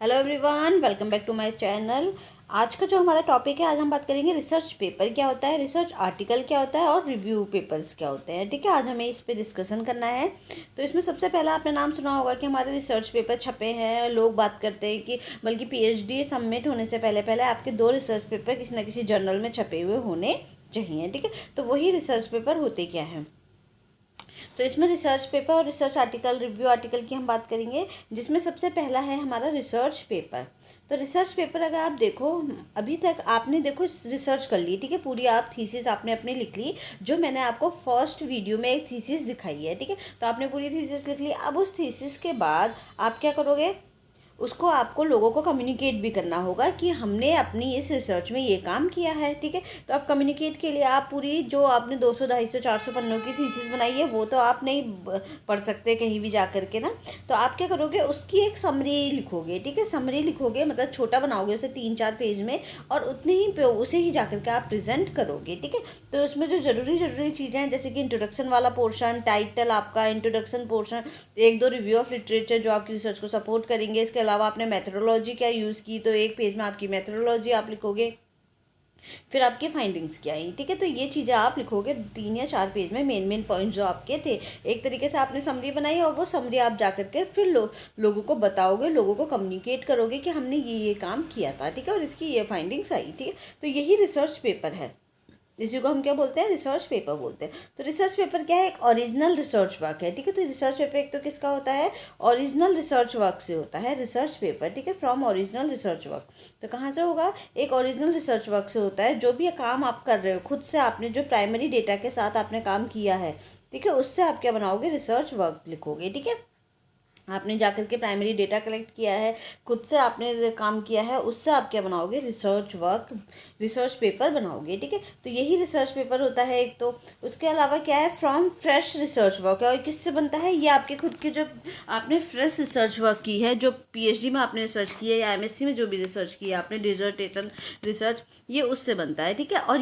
Hello everyone, welcome back to my channel. आज का जो हमारा टॉपिक है, आज हम बात करेंगे रिसर्च पेपर क्या होता है, रिसर्च आर्टिकल क्या होता है और रिव्यू पेपर्स क्या होते हैं। ठीक है, आज हमें इस पे डिस्कशन करना है। तो इसमें सबसे पहला आपने नाम सुना होगा कि हमारे रिसर्च पेपर छपे हैं। लोग बात करते हैं कि बल्कि पीएचडी सबमिट होने से पहले पहले आपके 2 रिसर्च पेपर किसी न किसी जर्नल में छपे हुए होने चाहिए। ठीक है, तो वही रिसर्च पेपर होते क्या हैं। तो इसमें रिसर्च पेपर और रिसर्च आर्टिकल, रिव्यू आर्टिकल की हम बात करेंगे, जिसमें सबसे पहला है हमारा रिसर्च पेपर। तो रिसर्च पेपर अगर आप देखो, अभी तक आपने देखो रिसर्च कर ली, ठीक है, पूरी आप थीसिस आपने अपनी लिख ली। जो मैंने आपको फर्स्ट वीडियो में एक थीसिस दिखाई है, ठीक है, तो आपने पूरी थीसिस लिख ली। अब उस थीसिस के बाद आप क्या करोगे, उसको आपको लोगों को कम्युनिकेट भी करना होगा कि हमने अपनी इस रिसर्च में ये काम किया है। ठीक है, तो अब कम्युनिकेट के लिए आप पूरी जो आपने 200, 250, 400 पन्नों की थीसिस बनाई है वो तो आप नहीं पढ़ सकते कहीं भी जा कर के ना। तो आप क्या करोगे, उसकी एक समरी लिखोगे। ठीक है, समरी लिखोगे मतलब छोटा बनाओगे उसे 3-4 पेज में, और उतने ही उसे ही जा कर के आप प्रेजेंट करोगे। ठीक है, तो उसमें जो ज़रूरी चीज़ें हैं, जैसे कि इंट्रोडक्शन वाला पोर्शन, टाइटल आपका introduction portion, 1-2 review of literature जो आपकी रिसर्च को सपोर्ट करेंगे। इसके अलावा आपने मेथोडोलॉजी क्या यूज़ की, तो एक पेज में आपकी मेथोडोलॉजी आप लिखोगे। फिर आपके फाइंडिंग्स क्या आई। ठीक है, तो ये चीज़ें आप लिखोगे 3 या 4 पेज में, मेन पॉइंट जो आपके थे। एक तरीके से आपने समरी बनाई और वो समरी आप जा करके फिर लोगों को बताओगे, लोगों को कम्युनिकेट करोगे कि हमने ये काम किया था। ठीक है, और इसकी ये फाइंडिंग्स आई। ठीक है, तो यही रिसर्च पेपर है। इसी को हम क्या बोलते हैं, रिसर्च पेपर बोलते हैं। तो रिसर्च पेपर क्या है, एक ओरिजिनल रिसर्च वर्क है। ठीक है, तो रिसर्च पेपर एक तो किसका होता है, ओरिजिनल रिसर्च वर्क से होता है रिसर्च पेपर। ठीक है, फ्रॉम ओरिजिनल रिसर्च वर्क। तो कहाँ से होगा, एक ओरिजिनल रिसर्च वर्क से होता है। जो भी काम आप कर रहे हो खुद से, आपने जो प्राइमरी डेटा के साथ आपने काम किया है, ठीक है, उससे आप क्या बनाओगे, रिसर्च वर्क लिखोगे। ठीक है, आपने जाकर के प्राइमरी डेटा कलेक्ट किया है, खुद से आपने काम किया है, उससे आप क्या बनाओगे, रिसर्च वर्क, रिसर्च पेपर बनाओगे। ठीक है, तो यही रिसर्च पेपर होता है एक तो। उसके अलावा क्या है, फ्रॉम फ्रेश रिसर्च वर्क है। और किससे बनता है, ये आपके खुद के जो आपने फ्रेश रिसर्च वर्क की है, जो पीएचडी में आपने रिसर्च की है या एमएससी में जो भी रिसर्च की है आपने, डिजर्टेशन रिसर्च, ये उससे बनता है। ठीक है, और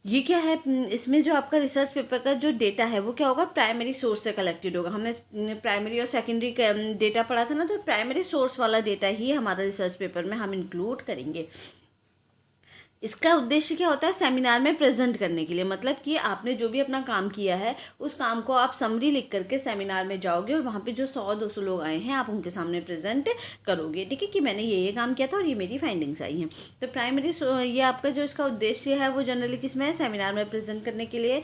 ये क्या है, इसमें जो आपका रिसर्च पेपर का जो डेटा है वो क्या होगा, प्राइमरी सोर्स से कलेक्टेड होगा। हमने प्राइमरी और सेकेंडरी डेटा पढ़ा था ना, तो प्राइमरी सोर्स वाला डेटा ही हमारा रिसर्च पेपर में हम इंक्लूड करेंगे। इसका उद्देश्य क्या होता है, सेमिनार में प्रेजेंट करने के लिए। मतलब कि आपने जो भी अपना काम किया है, उस काम को आप समरी लिख करके सेमिनार में जाओगे और वहाँ पे जो 100-200 लोग आए हैं, आप उनके सामने प्रेजेंट करोगे। ठीक है, कि मैंने ये काम किया था और ये मेरी फाइंडिंग्स आई हैं। तो प्राइमरी ये आपका जो इसका उद्देश्य है वो जनरली किसमें है, सेमिनार में प्रेजेंट करने के लिए।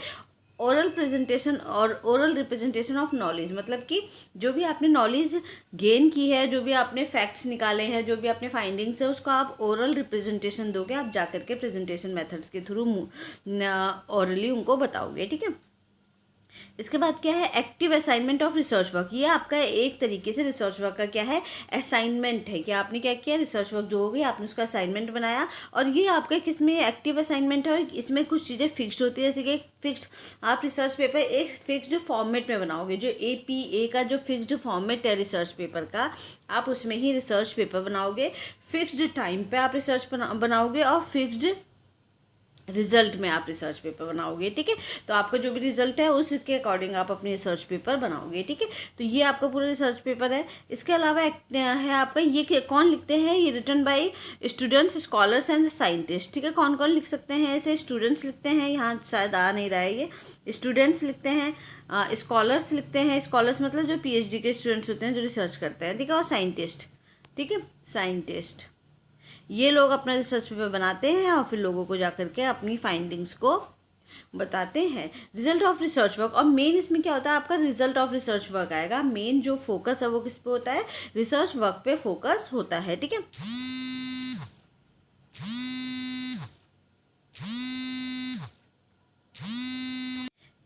ओरल प्रेजेंटेशन और ओरल रिप्रेजेंटेशन ऑफ नॉलेज, मतलब कि जो भी आपने नॉलेज गेन की है, जो भी आपने फैक्ट्स निकाले हैं, जो भी आपने फाइंडिंग्स है, उसको आप ओरल रिप्रेजेंटेशन दोगे। आप जा करके प्रेजेंटेशन मेथड्स के थ्रू ओरली उनको बताओगे। ठीक है, इसके बाद क्या है, active assignment of research work. ये आपका एक तरीके से रिसर्च वर्क का क्या है, असाइनमेंट है। कि आपने क्या किया, रिसर्च वर्क जो हो गई, आपने उसका असाइनमेंट बनाया। और ये आपका किस में एक्टिव असाइनमेंट है, और इसमें कुछ चीज़ें फिक्स्ड होती है। जैसे कि फिक्स्ड आप रिसर्च पेपर एक फिक्स्ड फॉर्मेट में बनाओगे। जो APA का जो फिक्स्ड फॉर्मेट है रिसर्च पेपर का, आप उसमें ही रिसर्च पेपर बनाओगे। फिक्स्ड टाइम पे आप रिसर्च बनाओगे और फिक्स्ड रिजल्ट में आप रिसर्च पेपर बनाओगे। ठीक है, तो आपका जो भी रिजल्ट है उसके अकॉर्डिंग आप अपनी रिसर्च पेपर बनाओगे। ठीक है, तो ये आपका पूरा रिसर्च पेपर है। इसके अलावा है आपका, ये कौन लिखते हैं, ये written by students, scholars and scientist. ठीक है, कौन कौन लिख सकते हैं ऐसे, स्टूडेंट्स लिखते हैं, यहाँ शायद आ नहीं रहा है, ये स्टूडेंट्स लिखते हैं, स्कॉलर्स लिखते हैं। स्कॉलर्स मतलब जो PhD के स्टूडेंट्स होते हैं जो रिसर्च करते हैं। ठीक है, और साइंटिस्ट। ठीक है, साइंटिस्ट, ये लोग अपना रिसर्च पेपर बनाते हैं और फिर लोगों को जा करके अपनी फाइंडिंग्स को बताते हैं। रिजल्ट ऑफ रिसर्च वर्क, और मेन इसमें क्या होता है, आपका रिजल्ट ऑफ रिसर्च वर्क आएगा। मेन जो फोकस है वो किस पे होता है, रिसर्च वर्क पे फोकस होता है। ठीक है,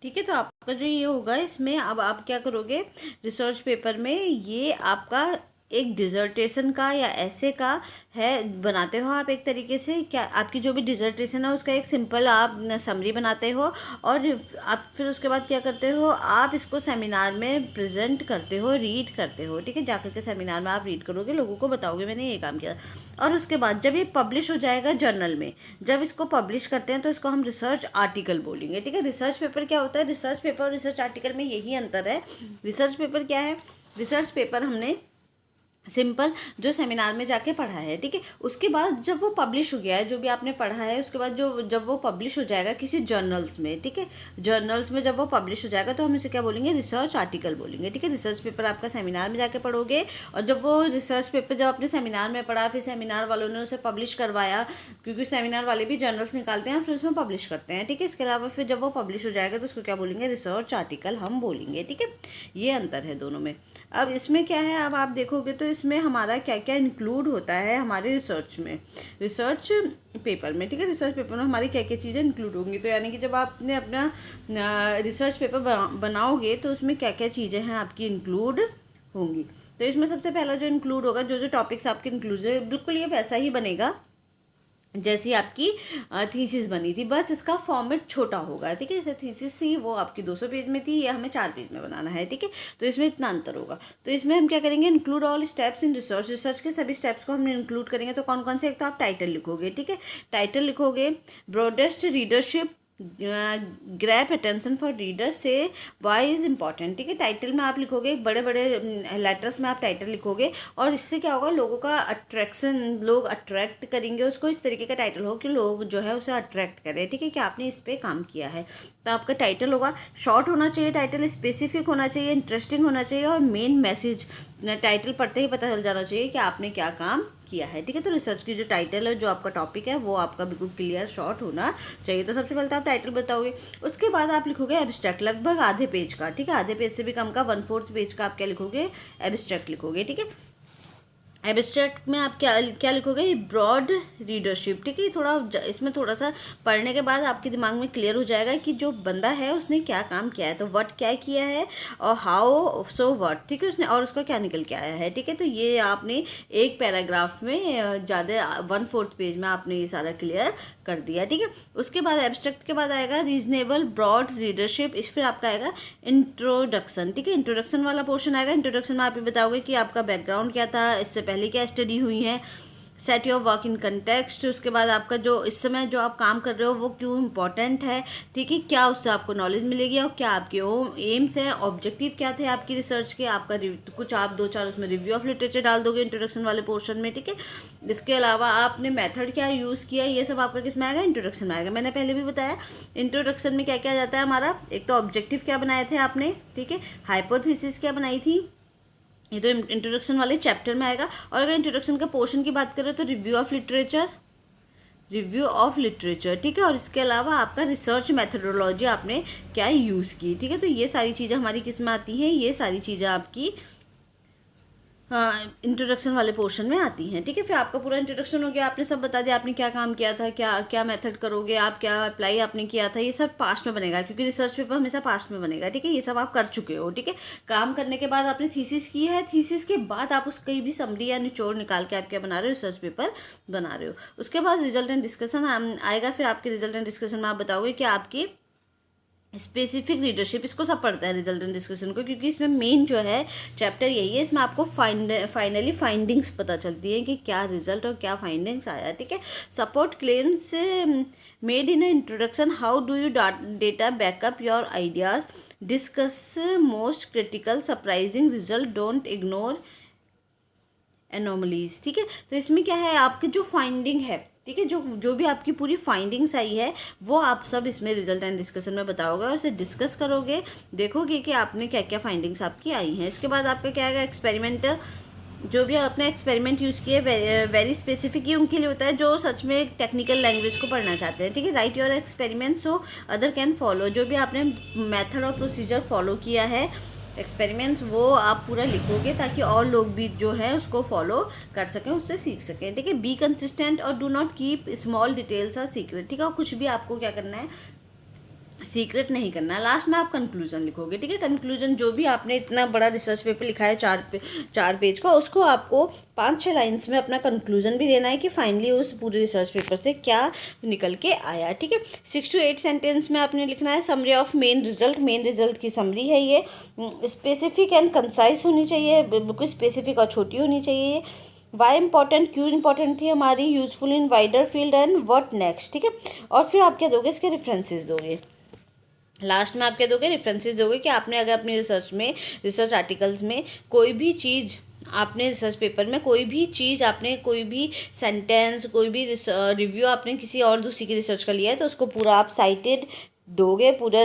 ठीक है, तो आपका जो ये होगा, इसमें अब आप क्या करोगे, रिसर्च पेपर में ये आपका एक डिजर्टेशन का या ऐसे का है, बनाते हो आप एक तरीके से। क्या आपकी जो भी डिजर्टेशन है उसका एक सिंपल आप समरी बनाते हो, और आप फिर उसके बाद क्या करते हो, आप इसको सेमिनार में प्रेजेंट करते हो, रीड करते हो। ठीक है, जाकर के सेमिनार में आप रीड करोगे, लोगों को बताओगे मैंने ये काम किया। और उसके बाद जब ये पब्लिश हो जाएगा जर्नल में, जब इसको पब्लिश करते हैं तो इसको हम रिसर्च आर्टिकल बोलेंगे। ठीक है, रिसर्च पेपर क्या होता है, रिसर्च पेपर और रिसर्च आर्टिकल में यही अंतर है। रिसर्च पेपर क्या है, रिसर्च पेपर हमने सिंपल जो सेमिनार में जाके पढ़ा है, ठीक है। उसके बाद जब वो पब्लिश हो गया है, जो भी आपने पढ़ा है, उसके बाद जब वो पब्लिश हो जाएगा किसी जर्नल्स में, ठीक है, जर्नल्स में जब वो पब्लिश हो जाएगा तो हम इसे क्या बोलेंगे, रिसर्च आर्टिकल बोलेंगे, ठीक है। रिसर्च पेपर आपका सेमिनार में जाके पढ़ोगे, और जब वो रिसर्च पेपर जब आपने सेमिनार में पढ़ा, फिर सेमिनार वालों ने उसे पब्लिश करवाया, क्योंकि सेमिनार वाले भी जर्नल्स निकालते हैं फिर उसमें पब्लिश करते हैं, ठीक है। इसके अलावा फिर जब वो पब्लिश हो जाएगा तो उसको क्या बोलेंगे, रिसर्च आर्टिकल हम बोलेंगे, ठीक है। ये अंतर है दोनों में। अब इसमें क्या है, अब आप देखोगे तो इसमें हमारा क्या क्या इंक्लूड होता है हमारे रिसर्च में, रिसर्च पेपर में, ठीक है। रिसर्च पेपर में हमारी क्या क्या चीज़ें इंक्लूड होंगी, तो यानी कि जब आपने अपना रिसर्च पेपर बनाओगे तो उसमें क्या क्या चीज़ें हैं आपकी इंक्लूड होंगी। तो इसमें सबसे पहला जो इंक्लूड होगा, जो जो टॉपिक्स आपके इंक्लूड है, बिल्कुल ये वैसा ही बनेगा जैसी आपकी थीसिस बनी थी, बस इसका फॉर्मेट छोटा होगा, ठीक है। जैसे थीसिस थी वो आपकी 200 पेज में थी, ये हमें 4 पेज में बनाना है, ठीक है। तो इसमें इतना अंतर होगा। तो इसमें हम क्या करेंगे, include all steps in research, research के सभी स्टेप्स को हमने इंक्लूड करेंगे। तो कौन कौन से, एक तो आप टाइटल लिखोगे, ठीक है, टाइटल लिखोगे, broadest readership, grab attention for reader से वाई इज़ इम्पॉर्टेंट, ठीक है। टाइटल में आप लिखोगे, बड़े बड़े लेटर्स में आप टाइटल लिखोगे, और इससे क्या होगा, लोगों का अट्रैक्शन, लोग अट्रैक्ट करेंगे उसको, इस तरीके का टाइटल हो कि लोग जो है उसे अट्रैक्ट करें, ठीक है, कि आपने इस पर काम किया है। तो आपका टाइटल होगा, शॉर्ट होना चाहिए टाइटल, स्पेसिफिक होना चाहिए, इंटरेस्टिंग होना चाहिए, और मेन मैसेज टाइटल पढ़ते ही पता चल जाना चाहिए कि आपने क्या काम किया है, ठीक है। तो रिसर्च की जो टाइटल है, जो आपका टॉपिक है, वो आपका बिल्कुल क्लियर शॉर्ट होना चाहिए। तो सबसे पहले तो आप टाइटल बताओगे, उसके बाद आप लिखोगे एब्स्ट्रैक्ट, लगभग आधे पेज का, ठीक है, आधे पेज से भी कम का, 1/4 पेज का आप क्या लिखोगे, एब्स्ट्रैक्ट लिखोगे, ठीक है। एब्स्ट्रैक्ट में आप क्या क्या लिखोगे, ब्रॉड रीडरशिप, ठीक है। इसमें थोड़ा सा पढ़ने के बाद आपके दिमाग में क्लियर हो जाएगा कि जो बंदा है उसने क्या काम किया है, तो व्हाट क्या किया है, और हाउ सो व्हाट, ठीक है, उसने और उसका क्या निकल के आया है, ठीक है। तो ये आपने एक पैराग्राफ में ज़्यादा 1/4 पेज में आपने ये सारा क्लियर कर दिया, ठीक है। उसके बाद एब्स्ट्रैक्ट के बाद आएगा रीजनेबल ब्रॉड रीडरशिप, इस फिर आपका आएगा इंट्रोडक्शन, ठीक है। इंट्रोडक्शन वाला पोर्शन आएगा। इंट्रोडक्शन में आप ये बताओगे कि आपका बैकग्राउंड क्या था, इससे पहले क्या स्टडी हुई है, set your work in context, उसके बाद आपका जो इस समय जो आप काम कर रहे हो वो क्यों इम्पोर्टेंट है, ठीक है, क्या उससे आपको नॉलेज मिलेगी, और क्या आपके एम्स हैं, ऑब्जेक्टिव क्या थे आपकी रिसर्च के, आपका कुछ आप 2-4 उसमें रिव्यू ऑफ लिटरेचर डाल दोगे इंट्रोडक्शन वाले पोर्शन में, ठीक है। इसके अलावा आपने मेथड क्या यूज़ किया, ये सब आपका किस में आएगा, इंट्रोडक्शन में आएगा। मैंने पहले भी बताया इंट्रोडक्शन में क्या क्या जाता है हमारा, एक तो ऑब्जेक्टिव क्या बनाए थे आपने, ठीक है, हाइपोथेसिस क्या बनाई थी, ये तो इंट्रोडक्शन वाले चैप्टर में आएगा। और अगर इंट्रोडक्शन का पोर्शन की बात करें तो रिव्यू ऑफ लिटरेचर, ठीक है। और इसके अलावा आपका रिसर्च मेथडोलॉजी आपने क्या यूज़ की, ठीक है। तो ये सारी चीज़ें हमारी किस में आती हैं, ये सारी चीज़ें आपकी इंट्रोडक्शन वाले पोर्शन में आती हैं, ठीक है। फिर आपका पूरा इंट्रोडक्शन हो गया, आपने सब बता दिया आपने क्या काम किया था, क्या क्या मेथड करोगे आप, क्या अप्लाई आपने किया था, ये सब पास्ट में बनेगा, क्योंकि रिसर्च पेपर हमेशा पास्ट में बनेगा, ठीक है। ये सब आप कर चुके हो, ठीक है। काम करने के बाद आपने थीसिस की है, थीसिस के बाद आप उसकी भी समरी या निचोड़ निकाल के आप क्या बना रहे हो, रिसर्च पेपर बना रहे हो। उसके बाद रिजल्ट एंड डिस्कशन आएगा। फिर आपके रिजल्ट एंड डिस्कशन में आप बताओगे कि आपकी स्पेसिफिक रीडरशिप, इसको सब पढ़ता है रिजल्ट एंड डिस्कशन को, क्योंकि इसमें मेन जो है चैप्टर यही है। इसमें आपको फाइनली फाइंडिंग्स पता चलती है कि क्या रिजल्ट और क्या फाइंडिंग्स आया, ठीक है। Support claims made in introduction, how do you data backup your ideas, discuss most critical surprising result, don't ignore anomalies, ठीक है। तो इसमें क्या है, आपकी जो फाइंडिंग है, ठीक है, जो भी आपकी पूरी फाइंडिंग्स आई है वो आप सब इसमें रिजल्ट एंड डिस्कशन में बताओगे, और उसे डिस्कस करोगे, देखोगे कि आपने क्या क्या फाइंडिंग्स आपकी आई हैं। इसके बाद आपका क्या आएगा, एक्सपेरिमेंट, जो भी आपने एक्सपेरिमेंट यूज़ किए, वेरी स्पेसिफिक, ये उनके लिए होता है जो सच में एक टेक्निकल लैंग्वेज को पढ़ना चाहते हैं, ठीक है। Right your experiment so other can follow, जो भी आपने मेथड और प्रोसीजर फॉलो किया है एक्सपेरिमेंट्स, वो आप पूरा लिखोगे ताकि और लोग भी जो है उसको फॉलो कर सकें, उससे सीख सकें, ठीक है। बी कंसिस्टेंट और do not keep small details are secret, ठीक है। और कुछ भी आपको क्या करना है, सीक्रेट नहीं करना। लास्ट में आप कंक्लूजन लिखोगे, ठीक है। कंक्लूजन, जो भी आपने इतना बड़ा रिसर्च पेपर लिखा है 4 पेज का, उसको आपको 5-6 लाइन्स में अपना कंक्लूजन भी देना है कि फाइनली उस पूरे रिसर्च पेपर से क्या निकल के आया, ठीक है। 6 to 8 सेंटेंस में आपने लिखना है समरी ऑफ मेन रिजल्ट की समरी है ये। स्पेसिफिक एंड कंसाइज होनी चाहिए, बिल्कुल स्पेसिफिक और छोटी होनी चाहिए। वाई इंपॉर्टेंट, क्यों इंपॉर्टेंट थी हमारी, useful in wider field, and what next, ठीक है। और फिर आप क्या दोगे, इसके रेफरेंसेस दोगे। लास्ट में आप क्या दोगे, रेफरेंसेस दोगे कि आपने अगर अपनी रिसर्च आर्टिकल्स में कोई भी चीज़ आपने रिसर्च पेपर में कोई भी चीज़, आपने कोई भी सेंटेंस, कोई भी रिव्यू आपने किसी और दूसरी की रिसर्च का लिया है तो उसको पूरा आप साइटेड दोगे, पूरा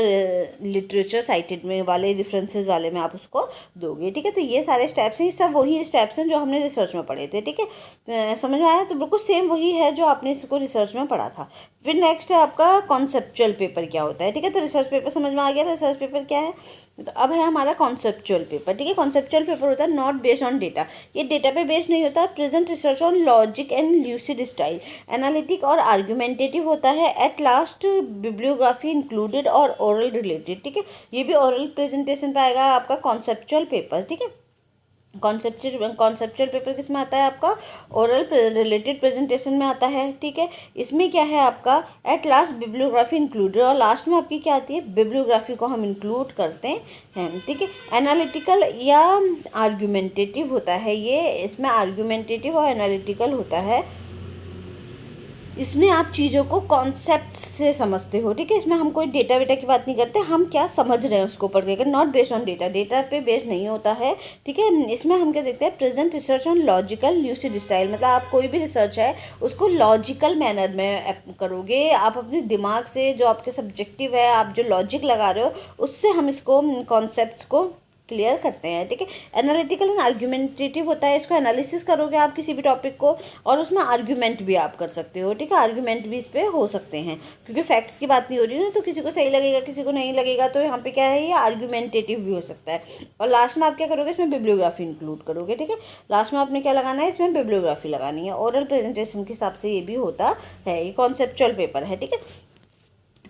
लिटरेचर साइटेड में वाले रेफरेंसेस वाले में आप उसको दोगे। ठीक है, तो ये सारे स्टेप्स हैं, ये सब वही स्टेप्स हैं जो हमने रिसर्च में पढ़े थे। ठीक है, समझ में आया? तो बिल्कुल सेम वही है जो आपने इसको रिसर्च में पढ़ा था। फिर नेक्स्ट है आपका कॉन्सेप्चुअल पेपर क्या होता है। ठीक है, तो रिसर्च पेपर समझ में आ गया, रिसर्च पेपर क्या है। तो अब है हमारा कॉन्सेप्चुअल पेपर। ठीक है, कॉन्सेप्चुअल पेपर होता है नॉट बेस्ड ऑन डेटा, ये डेटा पे बेस्ड नहीं होता। Present research on logic and lucid style, analytic और आर्गुमेंटेटिव होता है। एट लास्ट बिब्लियोग्राफी इंक्लूडेड और ओरल रिलेटेड। ठीक है, ये भी ओरल प्रेजेंटेशन पे आएगा आपका कॉन्सेप्चुअल पेपर। ठीक है, कॉन्सेप्चुअल पेपर किस में आता है आपका, ओरल रिलेटेड प्रेजेंटेशन में आता है। ठीक है, इसमें क्या है आपका एट लास्ट बिब्लियोग्राफी इंक्लूडेड, और लास्ट में आपकी क्या आती है, बिब्लियोग्राफी को हम इंक्लूड करते हैं। ठीक है, एनालिटिकल या आर्गुमेंटेटिव होता है ये, इसमें आर्गुमेंटेटिव और एनालिटिकल होता है। इसमें आप चीज़ों को कॉन्सेप्ट से समझते हो। ठीक है, इसमें हम कोई डेटा वेटा की बात नहीं करते, हम क्या समझ रहे हैं उसको पढ़ के, not based on data, data पे बेस्ड नहीं होता है। ठीक है, इसमें हम क्या देखते हैं, present research on logical lucid style, मतलब आप कोई भी रिसर्च है उसको लॉजिकल मैनर में करोगे, आप अपने दिमाग से, जो आपके सब्जेक्टिव है, आप जो लॉजिक लगा रहे हो उससे हम इसको कॉन्सेप्ट्स को क्लियर करते हैं। ठीक है, एनालिटिकल एंड आर्गुमेंटेटिव होता है, इसको एनालिसिस करोगे आप किसी भी टॉपिक को, और उसमें आर्गुमेंट भी आप कर सकते हो। ठीक है, आर्गुमेंट भी इस पर हो सकते हैं, क्योंकि फैक्ट्स की बात नहीं हो रही ना, तो किसी को सही लगेगा किसी को नहीं लगेगा, तो यहाँ पे क्या है, ये आर्गुमेंटेटिव भी हो सकता है। और लास्ट में आप क्या करोगे, इसमें बिब्लियोग्राफी इंक्लूड करोगे। ठीक है, लास्ट में आपने क्या लगाना है, इसमें बिब्लियोग्राफी लगानी है। ओरल प्रेजेंटेशन के हिसाब से ये भी होता है, ये कॉन्सेप्चुअल पेपर है। ठीक है,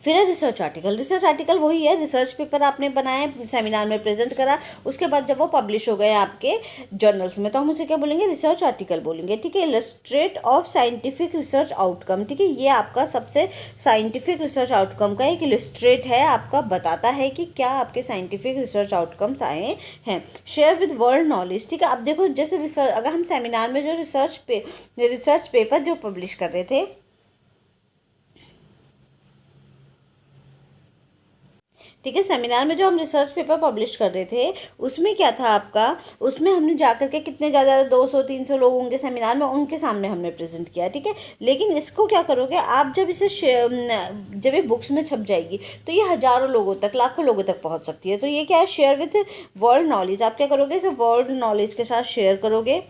फिर है रिसर्च आर्टिकल। रिसर्च आर्टिकल वही है, रिसर्च पेपर आपने बनाए, सेमिनार में प्रेजेंट करा, उसके बाद जब वो पब्लिश हो गए आपके जर्नल्स में, तो हम उसे क्या बोलेंगे, रिसर्च आर्टिकल बोलेंगे। ठीक है, illustrate of scientific research outcome. ठीक है, ये आपका सबसे साइंटिफिक रिसर्च आउटकम का एक इलस्ट्रेट है, आपका बताता है कि क्या आपके साइंटिफिक रिसर्च आउटकम्स आए हैं। Share with world knowledge. ठीक है, अब देखो जैसे रिसर्च, अगर हम सेमिनार में जो रिसर्च पेपर जो पब्लिश कर रहे थे, ठीक है, सेमिनार में जो हम रिसर्च पेपर पब्लिश कर रहे थे उसमें क्या था आपका, उसमें हमने जाकर के कितने ज़्यादा 200-300 लोग होंगे सेमिनार में, उनके सामने हमने प्रेजेंट किया। ठीक है, लेकिन इसको क्या करोगे आप, जब इसे जब ये बुक्स में छप जाएगी तो ये हज़ारों लोगों तक, लाखों लोगों तक पहुंच सकती है। तो ये क्या है, शेयर विद वर्ल्ड नॉलेज। आप क्या करोगे, इसे वर्ल्ड नॉलेज के साथ शेयर करोगे।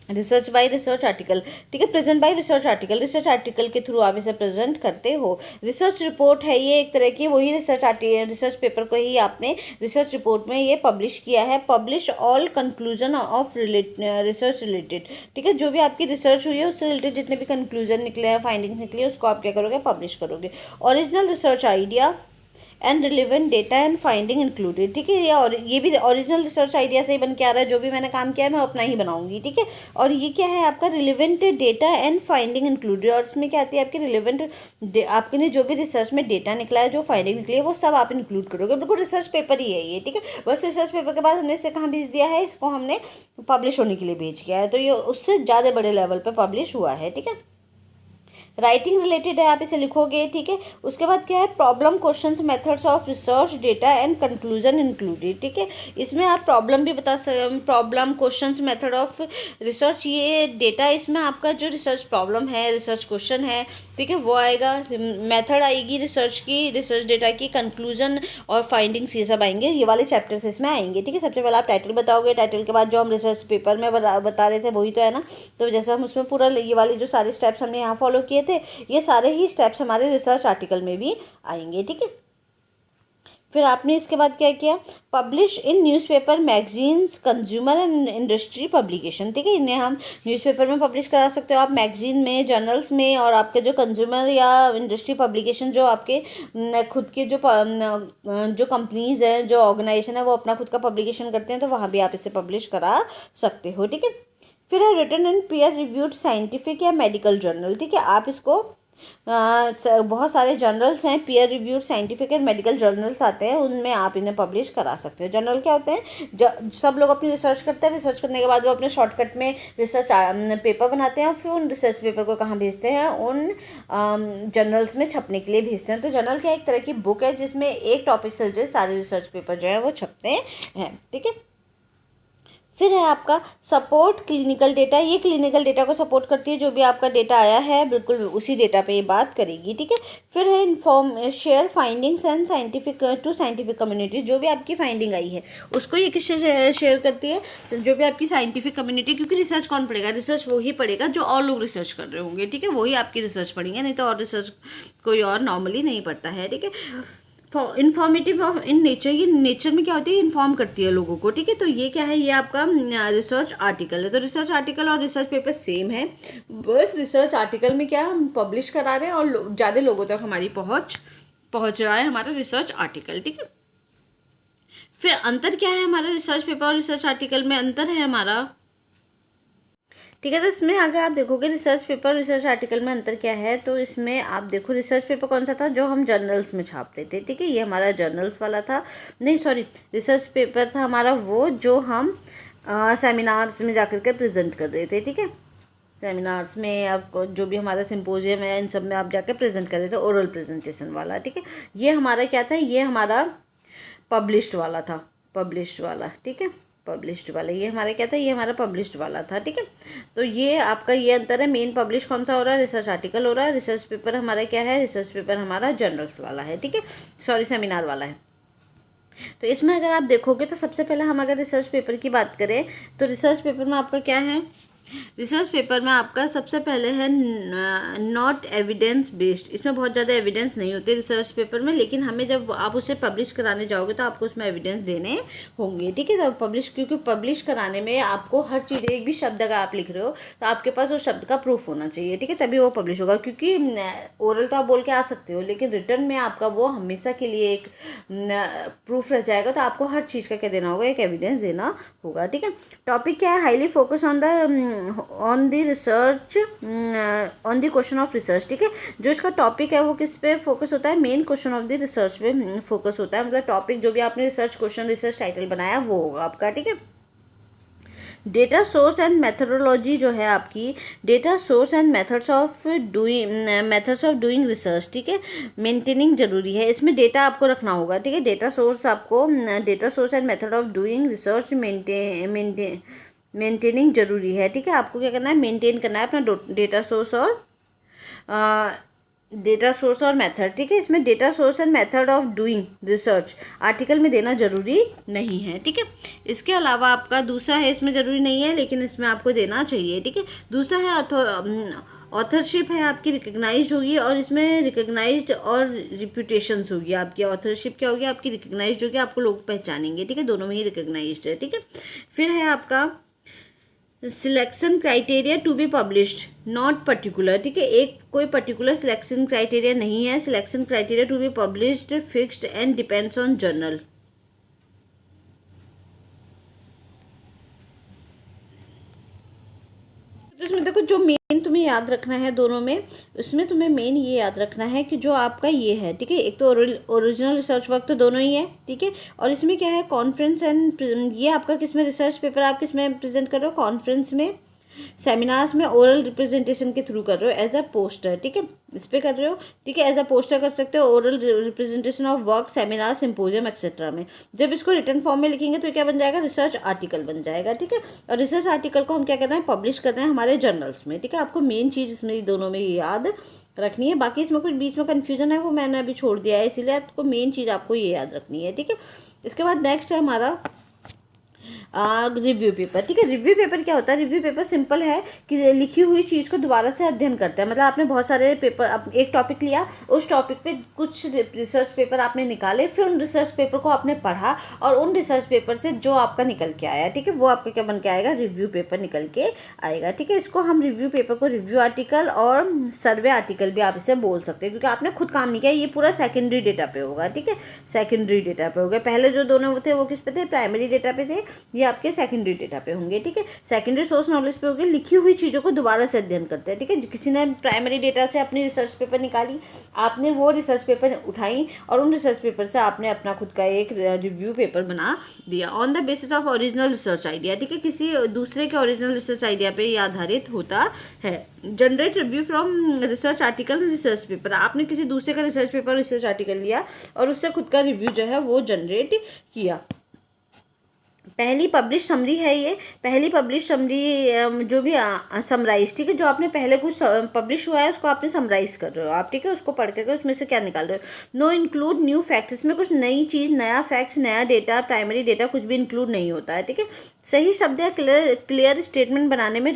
Research by research article. ठीक है, present by research article, research article के थ्रू आप इसे प्रेजेंट करते हो। रिसर्च रिपोर्ट है ये एक तरह की, वही रिसर्च पेपर को ही आपने रिसर्च रिपोर्ट में ये पब्लिश किया है। Publish all conclusion of research related. ठीक है, जो भी आपकी रिसर्च हुई है उससे रिलेटेड जितने भी कंक्लूजन निकले हैं, फाइंडिंग्स निकली है, उसको आप क्या करोगे, पब्लिश करोगे। Original research idea and relevant data and finding included. ठीक है, और ये भी ओरिजिनल रिसर्च आइडिया से ही बन के आ रहा है, जो भी मैंने काम किया है मैं अपना ही बनाऊंगी। ठीक है, और ये क्या है आपका, relevant data and finding included, और इसमें क्या आती है आपकी रिलेवेंट, आपके जो भी रिसर्च में डेटा निकला है, जो फाइंडिंग निकली है, वो सब आप इंक्लूड करोगे। बिल्कुल रिसर्च पेपर ही है ये। ठीक है, बस रिसर्च पेपर के बाद हमने इसे कहाँ भेज दिया है, इसको हमने पब्लिश होने के लिए भेज किया है, तो ये उससे ज़्यादा बड़े लेवल पर पब्लिश हुआ है। ठीक है, राइटिंग रिलेटेड है, आप इसे लिखोगे। ठीक है, उसके बाद क्या है, problem questions methods of research data and conclusion included. ठीक है, इसमें आप प्रॉब्लम भी बता सकते, problem questions method of research, ये डेटा, इसमें आपका जो रिसर्च प्रॉब्लम है, रिसर्च क्वेश्चन है, ठीक है, वो आएगा, मेथड आएगी रिसर्च की, रिसर्च डेटा की, कंक्लूजन और फाइंडिंग्स, ये सब आएंगे, ये वाले चैप्टर्स इसमें आएंगे। ठीक है, सबसे पहले आप टाइटल बताओगे, टाइटल के बाद जो हम रिसर्च पेपर में बता रहे थे वही तो है ना, तो जैसे हम उसमें पूरा ये वाले जो सारे स्टेप्स हमने यहाँ फॉलो किए थे, ये सारे ही स्टेप्स हमारे रिसर्च आर्टिकल में भी आएंगे। ठीक है, फिर आपने इसके बाद क्या किया, publish in newspaper, magazines, consumer and industry publication. ठीक है, इन्हें हम न्यूज़पेपर में पब्लिश करा सकते हो आप, मैगजीन में, जर्नल्स में, और आपके जो कंज्यूमर या इंडस्ट्री पब्लिकेशन, जो आपके खुद के जो कंपनीज़ हैं, जो ऑर्गेनाइजेशन है, वो अपना खुद का पब्लिकेशन करते हैं, तो वहाँ भी आप इसे पब्लिश करा सकते हो। ठीक है, फिर है written and peer reviewed scientific या मेडिकल जर्नल। ठीक है, आप इसको बहुत सारे जर्नल्स हैं, peer reviewed scientific and medical journals आते हैं, उनमें आप इन्हें पब्लिश करा सकते हो। जर्नल क्या होते हैं, सब लोग अपनी रिसर्च करते हैं, रिसर्च करने के बाद वो अपने शॉर्टकट में रिसर्च पेपर बनाते हैं, और फिर उन रिसर्च पेपर को कहाँ भेजते हैं, उन जर्नल्स में छपने के लिए भेजते हैं। तो जर्नल क्या एक तरह की बुक है जिसमें एक टॉपिक से रिलेटेड सारे रिसर्च पेपर जो है वो छपते हैं। ठीक है, फिर है आपका सपोर्ट क्लिनिकल डेटा। ये क्लिनिकल डेटा को सपोर्ट करती है, जो भी आपका डेटा आया है बिल्कुल उसी डेटा पे ये बात करेगी, ठीक है। फिर है inform share findings and scientific to scientific community. जो भी आपकी फाइंडिंग आई है उसको ये किससे शेयर करती है, जो भी आपकी साइंटिफिक कम्युनिटी, क्योंकि रिसर्च कौन पढ़ेगा, रिसर्च वही पढ़ेगा जो और लोग रिसर्च कर रहे होंगे, ठीक है, वही आपकी रिसर्च पढ़ेंगे, नहीं तो और रिसर्च कोई और नॉर्मली नहीं पढ़ता है, ठीक है। इन्फॉर्मेटिव ऑफ इन नेचर, ये नेचर में क्या होती है, इन्फॉर्म करती है लोगों को, ठीक है। तो ये क्या है, ये आपका रिसर्च आर्टिकल है। तो रिसर्च आर्टिकल और रिसर्च पेपर सेम है, बस रिसर्च आर्टिकल में क्या हम पब्लिश करा रहे हैं और ज़्यादा लोगों तक हमारी पहुँच रहा है हमारा रिसर्च आर्टिकल, ठीक है। फिर अंतर क्या है हमारा रिसर्च पेपर और रिसर्च आर्टिकल में, अंतर है हमारा, ठीक है। तो इसमें अगर आप देखोगे रिसर्च पेपर रिसर्च आर्टिकल में अंतर क्या है, तो इसमें आप देखो रिसर्च पेपर कौन सा था, जो हम जर्नल्स में छापते थे, ठीक है, ये हमारा जर्नल्स वाला था, नहीं सॉरी, रिसर्च पेपर था हमारा वो जो हम सेमिनार्स में जाकर के प्रेजेंट कर रहे थे, ठीक है। सेमिनार्स में आपको जो भी हमारा सिंपोजियम है इन सब में आप जाकर प्रेजेंट कर रहे थे, ओरल प्रेजेंटेशन वाला, ठीक है। ये हमारा क्या था, ये हमारा पब्लिश्ड वाला था, पब्लिश्ड वाला, ठीक है, पब्लिश्ड वाला, ये हमारा क्या था, ये हमारा पब्लिश्ड वाला था, ठीक है। तो ये आपका ये अंतर है। मेन पब्लिश कौन सा हो रहा है, रिसर्च आर्टिकल हो रहा है। रिसर्च पेपर हमारा क्या है, रिसर्च पेपर हमारा जर्नल्स वाला है, ठीक है, सॉरी सेमिनार वाला है। तो इसमें अगर आप देखोगे तो सबसे पहले हम अगर रिसर्च पेपर की बात करें तो रिसर्च पेपर में आपका क्या है, रिसर्च पेपर में आपका सबसे पहले है नॉट एविडेंस बेस्ड। इसमें बहुत ज़्यादा एविडेंस नहीं होते रिसर्च पेपर में, लेकिन हमें जब आप उसे पब्लिश कराने जाओगे तो आपको उसमें एविडेंस देने होंगे, ठीक है। तो पब्लिश, क्योंकि पब्लिश कराने में आपको हर चीज़, एक भी शब्द अगर आप लिख रहे हो तो आपके पास उस शब्द का प्रूफ होना चाहिए, ठीक है, तभी वो पब्लिश होगा। क्योंकि ओरल तो आप बोल के आ सकते हो, लेकिन रिटर्न में आपका वो हमेशा के लिए एक प्रूफ रह जाएगा, तो आपको हर चीज़ का क्या देना होगा, एक एविडेंस देना होगा, ठीक है। टॉपिक क्या है, highly focus on the research on the question of research, ठीक है। जो इसका टॉपिक है वो किस पे फोकस होता है, main question of the research पे फोकस होता है। मतलब टॉपिक जो भी आपने रिसर्च क्वेश्चन रिसर्च टाइटल बनाया वो होगा आपका, ठीक है। डेटा सोर्स एंड मेथडोलॉजी जो है आपकी, data source and methods of doing research, ठीक है, मेंटेनिंग जरूरी है। इसमें डेटा आपको रखना होगा, ठीक है। डेटा सोर्स आपको, data source and method of doing research maintaining जरूरी है, ठीक है। आपको क्या करना है, मेंटेन करना है अपना डेटा सोर्स और मेथड, ठीक है। इसमें data source and method of doing research article में देना जरूरी नहीं है, ठीक है। इसके अलावा आपका दूसरा है, इसमें ज़रूरी नहीं है लेकिन इसमें आपको देना चाहिए, ठीक है। दूसरा है ऑथरशिप है आपकी, रिकग्नाइज्ड होगी, और इसमें रिकग्नाइज्ड और रिप्यूटेशंस होगी आपकी। ऑथरशिप क्या होगी आपकी, रिकग्नाइज्ड होगी, आपको लोग पहचानेंगे, ठीक है, दोनों में ही रिकग्नाइज्ड है, ठीक है। फिर है आपका selection criteria to be published not particular, ठीक है, एक कोई पर्टिकुलर सिलेक्शन क्राइटेरिया नहीं है। Selection criteria to be published fixed and depends on journal. तो इसमें देखो जो मेन तुम्हें याद रखना है दोनों में, उसमें तुम्हें मेन ये याद रखना है कि जो आपका ये है, ठीक है, एक तो ओरिजिनल रिसर्च वर्क तो दोनों ही है, ठीक है, और इसमें क्या है कॉन्फ्रेंस एंड, ये आपका किसमें रिसर्च पेपर आप किसमें प्रेजेंट कर रहे हो, कॉन्फ्रेंस में, सेमिनार्स में ओरल रिप्रेजेंटेशन के थ्रू कर रहे हो एज अ पोस्टर, ठीक है, इस पर कर रहे हो, ठीक है, एज अ पोस्टर कर सकते हो, oral representation of work, seminar, symposium etcetera में। जब इसको रिटर्न फॉर्म में लिखेंगे तो क्या बन जाएगा, रिसर्च आर्टिकल बन जाएगा, ठीक है। और रिसर्च आर्टिकल को हम क्या करना है, पब्लिश करना है हमारे जर्नल्स में, ठीक है। आपको मेन चीज़ इसमें दोनों में याद रखनी है, बाकी इसमें कुछ बीच में कन्फ्यूजन है वो मैंने अभी छोड़ दिया है, इसीलिए आपको मेन चीज़ आपको ये याद रखनी है, ठीक है। इसके बाद नेक्स्ट है हमारा रिव्यू पेपर, ठीक है। रिव्यू पेपर क्या होता है, रिव्यू पेपर सिंपल है कि लिखी हुई चीज़ को दोबारा से अध्ययन करता है। मतलब आपने बहुत सारे पेपर, एक टॉपिक लिया, उस टॉपिक पे कुछ रिसर्च पेपर आपने निकाले, फिर उन रिसर्च पेपर को आपने पढ़ा और उन रिसर्च पेपर से जो आपका निकल के आया, ठीक है, वो आपका क्या बन के आएगा, रिव्यू पेपर निकल के आएगा, ठीक है। इसको हम रिव्यू पेपर को रिव्यू आर्टिकल और सर्वे आर्टिकल भी आप इसे बोल सकते हैं, क्योंकि आपने खुद काम नहीं किया, ये पूरा सेकेंडरी डेटा पे होगा, ठीक है, सेकेंडरी डेटा पे होगा। पहले जो दोनों थे वो किस पे थे, प्राइमरी डेटा पे थे, ये आपके सेकेंडरी डेटा पे होंगे, ठीक है। सेकेंडरी सोर्स नॉलेज पे होंगे, लिखी हुई चीज़ों को दोबारा से अध्ययन करते हैं, ठीक है। किसी ने प्राइमरी डेटा से अपनी रिसर्च पेपर निकाली, आपने वो रिसर्च पेपर उठाई और उन रिसर्च पेपर से आपने अपना खुद का एक रिव्यू पेपर बना दिया on the basis of original research idea, ठीक है, किसी दूसरे के ओरिजिनल रिसर्च आइडिया पे ये आधारित होता है। Generate review from research article research paper, आपने किसी दूसरे का रिसर्च पेपर रिसर्च आर्टिकल लिया और उससे खुद का रिव्यू जो है वो जनरेट किया। पहली पब्लिश समरी है ये, पहली पब्लिश समरी जो भी समराइज, ठीक है, जो आपने पहले कुछ पब्लिश हुआ है उसको आपने समराइज कर रहे हो आप, ठीक है, उसको पढ़ करके उसमें से क्या निकाल रहे हो। नो इंक्लूड न्यू फैक्ट्स, इसमें कुछ नई चीज़, नया फैक्ट्स, नया डेटा, प्राइमरी डेटा कुछ भी इंक्लूड नहीं होता है, ठीक है। सही शब्द या क्लियर स्टेटमेंट बनाने में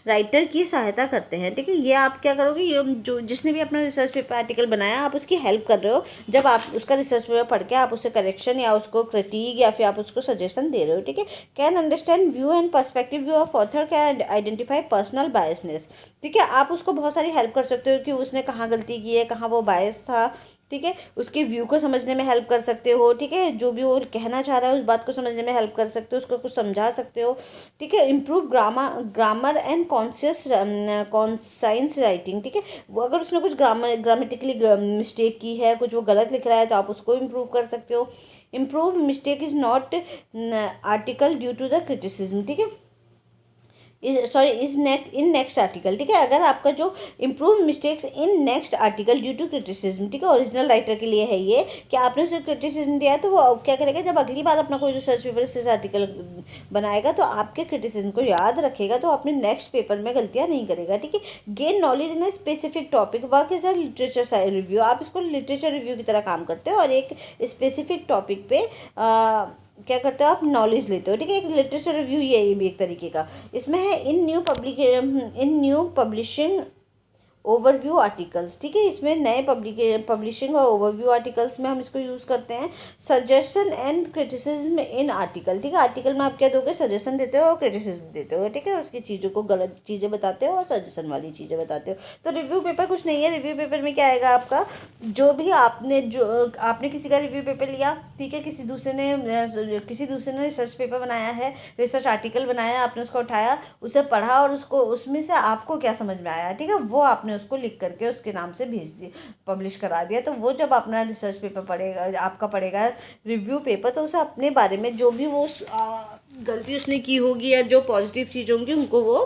राइटर की सहायता करते हैं, ठीक है। ये आप क्या करोगे, ये जो जिसने भी अपना रिसर्च पेपर आर्टिकल बनाया आप उसकी हेल्प कर रहे हो, जब आप उसका रिसर्च पेपर पढ़ के आप उससे करेक्शन या उसको क्रिटिक या फिर आप उसको सजेशन दे रहे हो, ठीक है। Can understand view and perspective view of author, can identify personal biasness, ठीक है। आप उसको बहुत सारी हेल्प कर सकते हो कि उसने कहाँ गलती की है, कहाँ वो बायस था, ठीक है। उसके व्यू को समझने में हेल्प कर सकते हो, ठीक है। जो भी वो कहना चाह रहा है उस बात को समझने में हेल्प कर सकते हो, उसको कुछ समझा सकते हो, ठीक है। Improve grammar and conscience writing, ठीक है। वो अगर उसने कुछ ग्रामेटिकली मिस्टेक की है, कुछ वो गलत लिख रहा है तो आप उसको इम्प्रूव कर सकते हो। Improve mistake is not article due to the criticism, ठीक है, इन नेक्स्ट आर्टिकल, ठीक है। अगर आपका जो improve mistakes in next article due to criticism, ठीक है, ओरिजिनल राइटर के लिए है ये कि आपने उसे क्रिटिसिज्म दिया है, तो वो क्या करेगा, जब अगली बार अपना कोई रिसर्च पेपर रिसर्च आर्टिकल बनाएगा तो आपके क्रिटिसिज्म को याद रखेगा, तो अपने नेक्स्ट पेपर में गलतियाँ नहीं करेगा, ठीक है। Gain knowledge in a specific topic, work is a literature review, आप इसको लिटरेचर रिव्यू की तरह काम करते हो और एक स्पेसिफिक टॉपिक पे क्या करते हो, आप नॉलेज लेते हो, ठीक है। एक लिटरेचर रिव्यू ये भी एक तरीके का इसमें है। इन न्यू पब्लिशिंग ओवरव्यू आर्टिकल्स, ठीक है, इसमें नए पब्लिशिंग और ओवरव्यू आर्टिकल्स में हम इसको यूज़ करते हैं। Suggestion and criticism in article, ठीक है, आर्टिकल में आप क्या दोगे, सजेशन देते हो और क्रिटिसिज्म देते हो, ठीक है, उसकी चीज़ों को गलत चीज़ें बताते हो और सजेशन वाली चीज़ें बताते हो। तो रिव्यू पेपर कुछ नहीं है, रिव्यू पेपर में क्या आएगा आपका, जो आपने किसी का रिव्यू पेपर लिया, ठीक है, किसी दूसरे ने रिसर्च पेपर बनाया है, रिसर्च आर्टिकल बनाया, आपने उसको उठाया, उसे पढ़ा और उसको उसमें से आपको क्या समझ में आया, ठीक है, वो आपने उसको लिख करके उसके नाम से भेज दी, पब्लिश करा दिया। तो वो जब अपना रिसर्च पेपर पढ़ेगा, आपका पढ़ेगा रिव्यू पेपर, तो उसे अपने बारे में जो भी वो गलती उसने की होगी या जो पॉजिटिव चीज़ होंगी उनको वो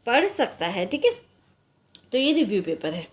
पढ़ सकता है, ठीक है। तो ये रिव्यू पेपर है।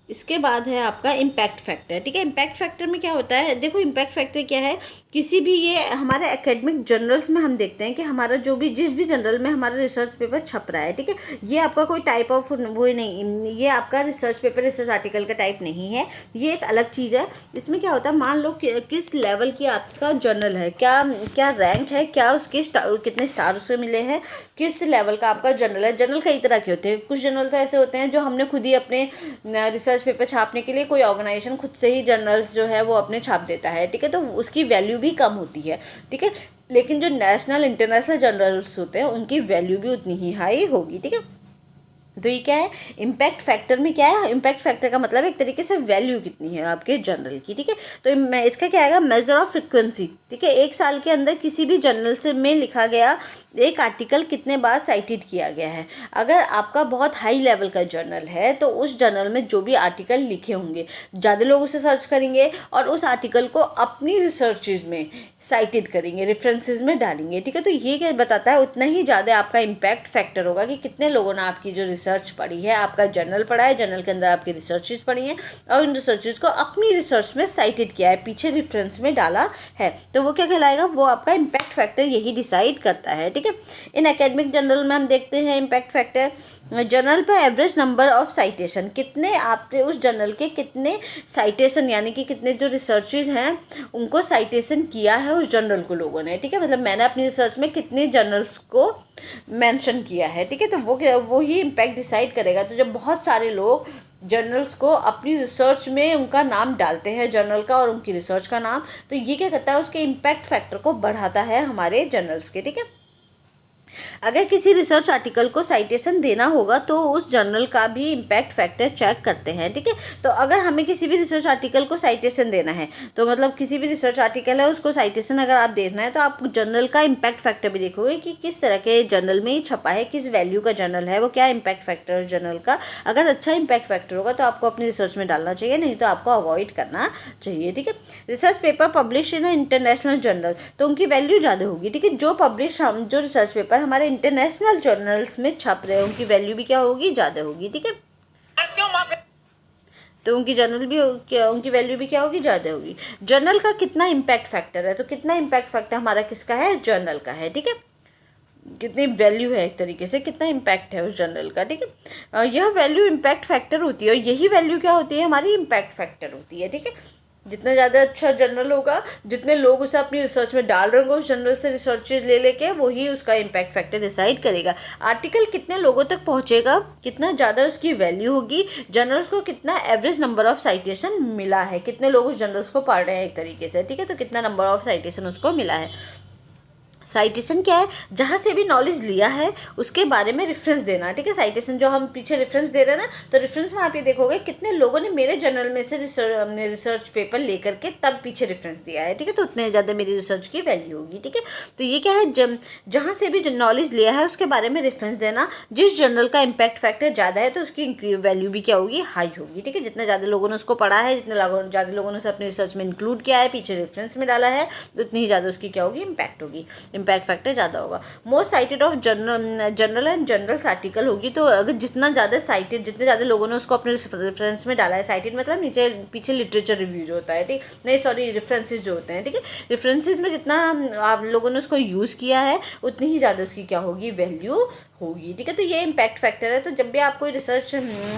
इसके बाद है आपका इम्पैक्ट फैक्टर, ठीक है। इम्पैक्ट फैक्टर में क्या होता है, देखो इम्पैक्ट फैक्टर क्या है, किसी भी ये हमारे एकेडमिक जर्नल्स में हम देखते हैं कि हमारा जो भी जिस भी जर्नल में हमारा रिसर्च पेपर छप रहा है, ठीक है, ये आपका कोई टाइप ऑफ वो नहीं, ये आपका रिसर्च पेपर रिसर्च आर्टिकल का टाइप नहीं है, ये एक अलग चीज़ है। इसमें क्या होता है, मान लो किस लेवल की आपका जर्नल है, क्या क्या रैंक है, क्या उसके कितने स्टार उसे मिले हैं, किस लेवल का आपका जर्नल है। जर्नल कई तरह के होते हैं, कुछ जर्नल तो ऐसे होते हैं जो हमने खुद ही अपने रिसर्च पेपर छापने के लिए कोई ऑर्गेनाइजेशन खुद से ही जर्नल्स जो है वो अपने छाप देता है, ठीक है, तो उसकी वैल्यू भी कम होती है, ठीक है। लेकिन जो नेशनल इंटरनेशनल जर्नल्स होते हैं उनकी वैल्यू भी उतनी ही हाई होगी, ठीक है। तो ये क्या है, इम्पैक्ट फैक्टर में क्या है, इम्पैक्ट फैक्टर का मतलब एक तरीके से वैल्यू कितनी है आपके जर्नल की, ठीक है। तो मैं इसका क्या आएगा, मेजर ऑफ फ्रिक्वेंसी, ठीक है, एक साल के अंदर किसी भी जर्नल से में लिखा गया एक आर्टिकल कितने बार साइटेड किया गया है। अगर आपका बहुत हाई लेवल का जर्नल है तो उस जर्नल में जो भी आर्टिकल लिखे होंगे ज़्यादा लोग उसे सर्च करेंगे और उस आर्टिकल को अपनी रिसर्चेज में साइटेड करेंगे, रेफरेंसेस में डालेंगे, ठीक है। तो ये क्या बताता है, उतना ही ज़्यादा आपका इम्पैक्ट फैक्टर होगा कि कितने लोगों ने आपकी जो रिसर्च पढ़ी है, आपका जर्नल पढ़ा है, जर्नल के अंदर आपकी रिसर्चेज पढ़ी हैं और इन रिसर्चेज को अपनी रिसर्च में साइटेड किया है, पीछे रेफरेंस में डाला है, तो वो क्या कहलाएगा, वो आपका इम्पैक्ट फैक्टर यही डिसाइड करता है, ठीक है। इन एकेडमिक जर्नल में हम देखते हैं इम्पैक्ट फैक्टर, जर्नल पर एवरेज नंबर ऑफ साइटेशन, कितने आपने उस जर्नल के कितने साइटेशन यानी कि कितने जो रिसर्चेज हैं उनको साइटेशन किया है उस जर्नल को लोगों ने, ठीक है, मतलब मैंने अपनी रिसर्च में कितने जर्नल्स को मेंशन किया है, ठीक है, तो वो ही इम्पैक्ट डिसाइड करेगा। तो जब बहुत सारे लोग जर्नल्स को अपनी रिसर्च में उनका नाम डालते हैं, जर्नल का और उनकी रिसर्च का नाम, तो ये क्या करता है, उसके इम्पैक्ट फैक्टर को बढ़ाता है हमारे जर्नल्स के, ठीक है। अगर किसी रिसर्च आर्टिकल को साइटेशन देना होगा तो उस जर्नल का भी इम्पैक्ट फैक्टर चेक करते हैं, ठीक है। तो अगर हमें किसी भी रिसर्च आर्टिकल को साइटेशन देना है तो मतलब किसी भी रिसर्च आर्टिकल है उसको साइटेशन अगर आप देखना है तो आप जर्नल का इम्पैक्ट फैक्टर भी देखोगे कि किस तरह के जर्नल में छपा है, किस वैल्यू का जर्नल है, वो क्या इम्पैक्ट फैक्टर है जर्नल का। अगर अच्छा इम्पैक्ट फैक्टर होगा तो आपको अपनी रिसर्च में डालना चाहिए, नहीं तो आपको अवॉइड करना चाहिए, ठीक है। Research paper publish in international journal, तो उनकी वैल्यू ज़्यादा होगी, ठीक है। जो रिसर्च पेपर हमारे इंटरनेशनल जर्नल्स में छप रहे हैं उनकी वैल्यू भी क्या होगी, ज़्यादा होगी, ठीक है। तो उनकी जर्नल भी क्या, उनकी वैल्यू भी क्या होगी, ज़्यादा होगी। जर्नल का कितना इम्पैक्ट फैक्टर है, तो कितना इम्पैक्ट फैक्टर हमारा किसका है, जर्नल का है, ठीक है। कितनी वैल्यू है, एक तरीके से कितना इम्पैक्ट है उस जर्नल का, ठीक है। यह वैल्यू इम्पैक्ट फैक्टर होती है, और यही वैल्यू क्या होती है, हमारी इम्पैक्ट फैक्टर होती है, ठीक है। जितना ज़्यादा अच्छा जर्नल होगा, जितने लोग उसे अपनी रिसर्च में डाल रहे होंगे उस जर्नल से रिसर्चेज ले लेके, वही उसका इम्पैक्ट फैक्टर डिसाइड करेगा। आर्टिकल कितने लोगों तक पहुंचेगा, कितना ज़्यादा उसकी वैल्यू होगी, जर्नल्स को कितना एवरेज नंबर ऑफ साइटेशन मिला है, कितने लोग उस जर्नल्स को पढ़ रहे हैं एक तरीके से, ठीक है। तो कितना नंबर ऑफ साइटेशन उसको मिला है। साइटेशन क्या है, जहाँ से भी नॉलेज लिया है उसके बारे में रेफरेंस देना, ठीक है। साइटेशन जो हम पीछे रेफरेंस दे रहे हैं ना, तो रेफरेंस में आप ये देखोगे कितने लोगों ने मेरे जर्नल में से रिसर्च पेपर लेकर के तब पीछे रेफरेंस दिया है, ठीक है। तो उतने ज़्यादा मेरी रिसर्च की वैल्यू होगी, ठीक है। तो ये क्या है, जहाँ से भी नॉलेज लिया है उसके बारे में रेफरेंस देना। जिस जर्नल का इम्पैक्ट फैक्टर ज़्यादा है तो उसकी वैल्यू भी क्या होगी, हाई होगी, ठीक है। जितने ज़्यादा लोगों ने उसको पढ़ा है, जितने ज़्यादा लोगों ने उसे अपनी रिसर्च में इंक्लूड किया है, पीछे रेफरेंस में डाला है, तो उतनी ही ज़्यादा उसकी क्या होगी, इम्पैक्ट होगी, इम्पैक्ट फैक्टर ज़्यादा होगा। Most cited of journal and journals article होगी। तो अगर जितना ज़्यादा साइटेड, जितने ज़्यादा लोगों ने उसको अपने रेफरेंस में डाला है, साइटेड मतलब नीचे पीछे लिटरेचर रिव्यू जो होता है, ठीक नहीं, सॉरी, रेफरेंसेस जो होते हैं, ठीक है। रेफरेंसेस में जितना आप लोगों ने उसको यूज़ किया है उतनी ही ज़्यादा उसकी क्या होगी, वैल्यू होगी, ठीक है। तो ये इम्पैक्ट फैक्टर है। तो जब भी आप कोई रिसर्च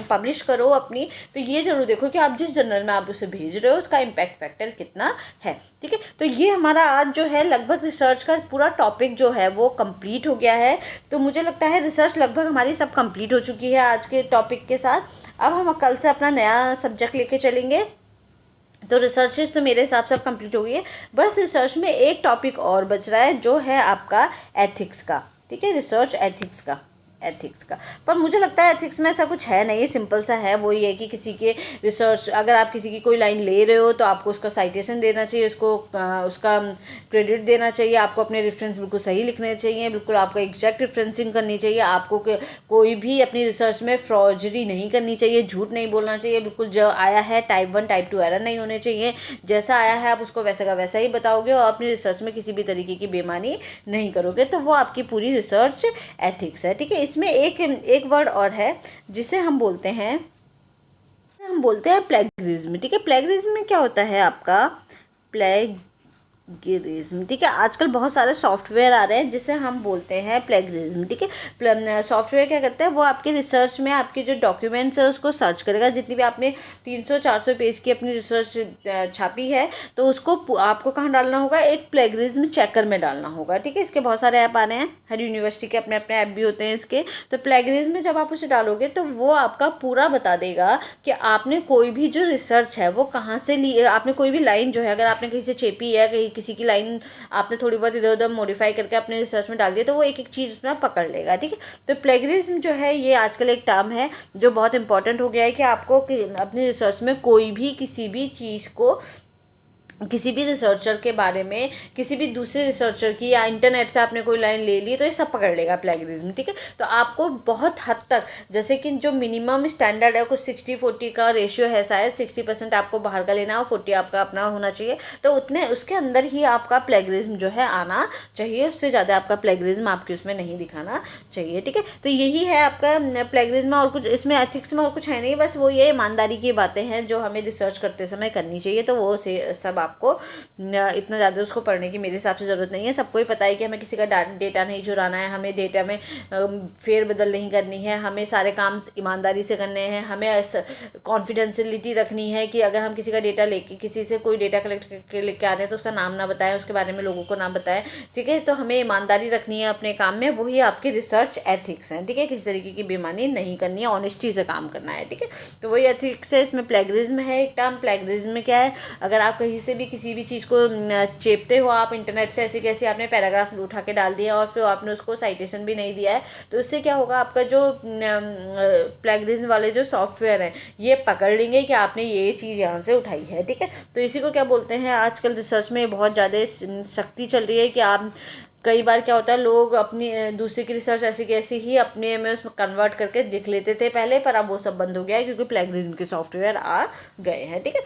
पब्लिश करो अपनी, तो ये जरूर देखो कि आप जिस जर्नल में आप उसे भेज रहे हो उसका इम्पैक्ट फैक्टर कितना है, ठीक है। तो ये हमारा आज जो है लगभग रिसर्च का पूरा टॉपिक जो है वो कंप्लीट हो गया है। तो मुझे लगता है रिसर्च लगभग हमारी सब कंप्लीट हो चुकी है आज के टॉपिक के साथ। अब हम कल से अपना नया सब्जेक्ट लेके चलेंगे। तो रिसर्चेस तो मेरे हिसाब से अब कंप्लीट हो गई है, बस रिसर्च में एक टॉपिक और बच रहा है जो है आपका एथिक्स का, ठीक है, रिसर्च एथिक्स का। पर मुझे लगता है एथिक्स में ऐसा कुछ है नहीं, सिंपल सा है। वो ये है कि किसी के रिसर्च, अगर आप किसी की कोई लाइन ले रहे हो तो आपको उसका साइटेशन देना चाहिए, उसको उसका क्रेडिट देना चाहिए, आपको अपने रेफरेंस बिल्कुल सही लिखने चाहिए, बिल्कुल आपको एग्जैक्ट रेफरेंसिंग करनी चाहिए, आपको कोई भी अपनी रिसर्च में फ्रॉडरी नहीं करनी चाहिए, झूठ नहीं बोलना चाहिए, बिल्कुल जो आया है टाइप 1 टाइप 2 एरर नहीं होने चाहिए, जैसा आया है आप उसको वैसा का वैसा ही बताओगे और अपनी रिसर्च में किसी भी तरीके की बेईमानी नहीं करोगे। तो वो आपकी पूरी रिसर्च एथिक्स है, ठीक है। इसमें एक वर्ड और है जिसे हम बोलते हैं प्लेगरिज्म, ठीक है। प्लेगरिज्म में क्या होता है आपका, प्लेगरिज्म, ठीक है। आजकल बहुत सारे सॉफ्टवेयर आ रहे हैं जिसे हम बोलते हैं प्लेगरिज्म, ठीक है। सॉफ्टवेयर क्या करता है, वो आपके रिसर्च में आपके जो डॉक्यूमेंट्स है उसको सर्च करेगा, जितनी भी आपने 300-400 पेज की अपनी रिसर्च छापी है तो उसको आपको कहाँ डालना होगा, एक प्लेगरिज्म चेकर में डालना होगा, ठीक है। इसके बहुत सारे ऐप आ रहे हैं, हर यूनिवर्सिटी के अपने अपने ऐप भी होते हैं इसके। तो प्लेगरिज्म में जब आप उसे डालोगे तो वो आपका पूरा बता देगा कि आपने कोई भी जो रिसर्च है वो कहाँ से ली, आपने कोई भी लाइन जो है अगर आपने कहीं से चेपी है, कहीं किसी की लाइन आपने थोड़ी बहुत इधर उधर मॉडिफाई करके अपने रिसर्च में डाल दिया, तो वो एक एक चीज़ उसमें पकड़ लेगा, ठीक है। तो प्लेगरिज्म जो है ये आजकल एक टर्म है जो बहुत इंपॉर्टेंट हो गया है कि आपको अपनी रिसर्च में कोई भी किसी भी चीज़ को, किसी भी रिसर्चर के बारे में, किसी भी दूसरे रिसर्चर की या इंटरनेट से आपने कोई लाइन ले ली तो ये सब पकड़ लेगा प्लेगरिज्म, ठीक है। तो आपको बहुत हद तक, जैसे कि जो मिनिमम स्टैंडर्ड है कुछ 60-40 का रेशियो है, शायद 60% आपको बाहर का लेना है और 40 आपका अपना होना चाहिए, तो उतने उसके अंदर ही आपका प्लेगरिज्म जो है आना चाहिए, उससे ज़्यादा आपका प्लेगरिज्म आपके उसमें नहीं दिखाना चाहिए, ठीक है। तो यही है आपका प्लेगरिज्म, और कुछ इसमें एथिक्स में और कुछ है नहीं, बस वो ये ईमानदारी की बातें हैं जो हमें रिसर्च करते समय करनी चाहिए। तो वो से सब आपको इतना ज़्यादा उसको पढ़ने की मेरे हिसाब से ज़रूरत नहीं है। सबको ही पता है कि हमें किसी का डेटा नहीं चुराना है, हमें डेटा में फेरबदल नहीं करनी है, हमें सारे काम ईमानदारी से करने हैं, हमें कॉन्फिडेंशियलिटी रखनी है कि अगर हम किसी का डेटा लेके, किसी से कोई डेटा कलेक्ट करके लेके आ रहे हैं तो उसका नाम ना बताएं, उसके बारे में लोगों को ना बताएं, ठीक है। तो हमें ईमानदारी रखनी है अपने काम में, वही आपकी रिसर्च एथिक्स हैं, ठीक है। किसी तरीके की बेईमानी नहीं करनी है, ऑनेस्टी से काम करना है, ठीक है। तो वही एथिक्स है। इसमें प्लेगरिज्म है एक टर्म। प्लेगरिज्म में क्या है, अगर आप कहीं से भी किसी भी चीज़ को चेपते हो, आप इंटरनेट से ऐसी कैसी आपने पैराग्राफ उठा के डाल दिया और फिर आपने उसको साइटेशन भी नहीं दिया है, तो उससे क्या होगा, आपका जो प्लेगरिज्म वाले जो सॉफ्टवेयर हैं ये पकड़ लेंगे कि आपने ये चीज़ यहाँ से उठाई है, ठीक है। तो इसी को क्या बोलते हैं, आजकल रिसर्च में बहुत ज़्यादा शक्ति चल रही है कि आप, कई बार क्या होता है, लोग अपनी दूसरे की रिसर्च ऐसी कैसी ही अपने में उसमें कन्वर्ट करके लिख लेते थे पहले, पर अब वो सब बंद हो गया है क्योंकि प्लेगरिज्म के सॉफ्टवेयर आ गए हैं, ठीक है।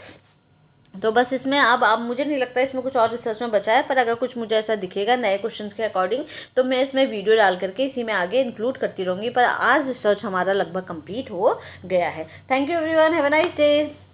तो बस इसमें अब मुझे नहीं लगता इसमें कुछ और रिसर्च में बचा है, पर अगर कुछ मुझे ऐसा दिखेगा नए क्वेश्चंस के अकॉर्डिंग तो मैं इसमें वीडियो डाल करके इसी में आगे इंक्लूड करती रहूँगी। पर आज रिसर्च हमारा लगभग कंप्लीट हो गया है। Thank you everyone, have a nice day.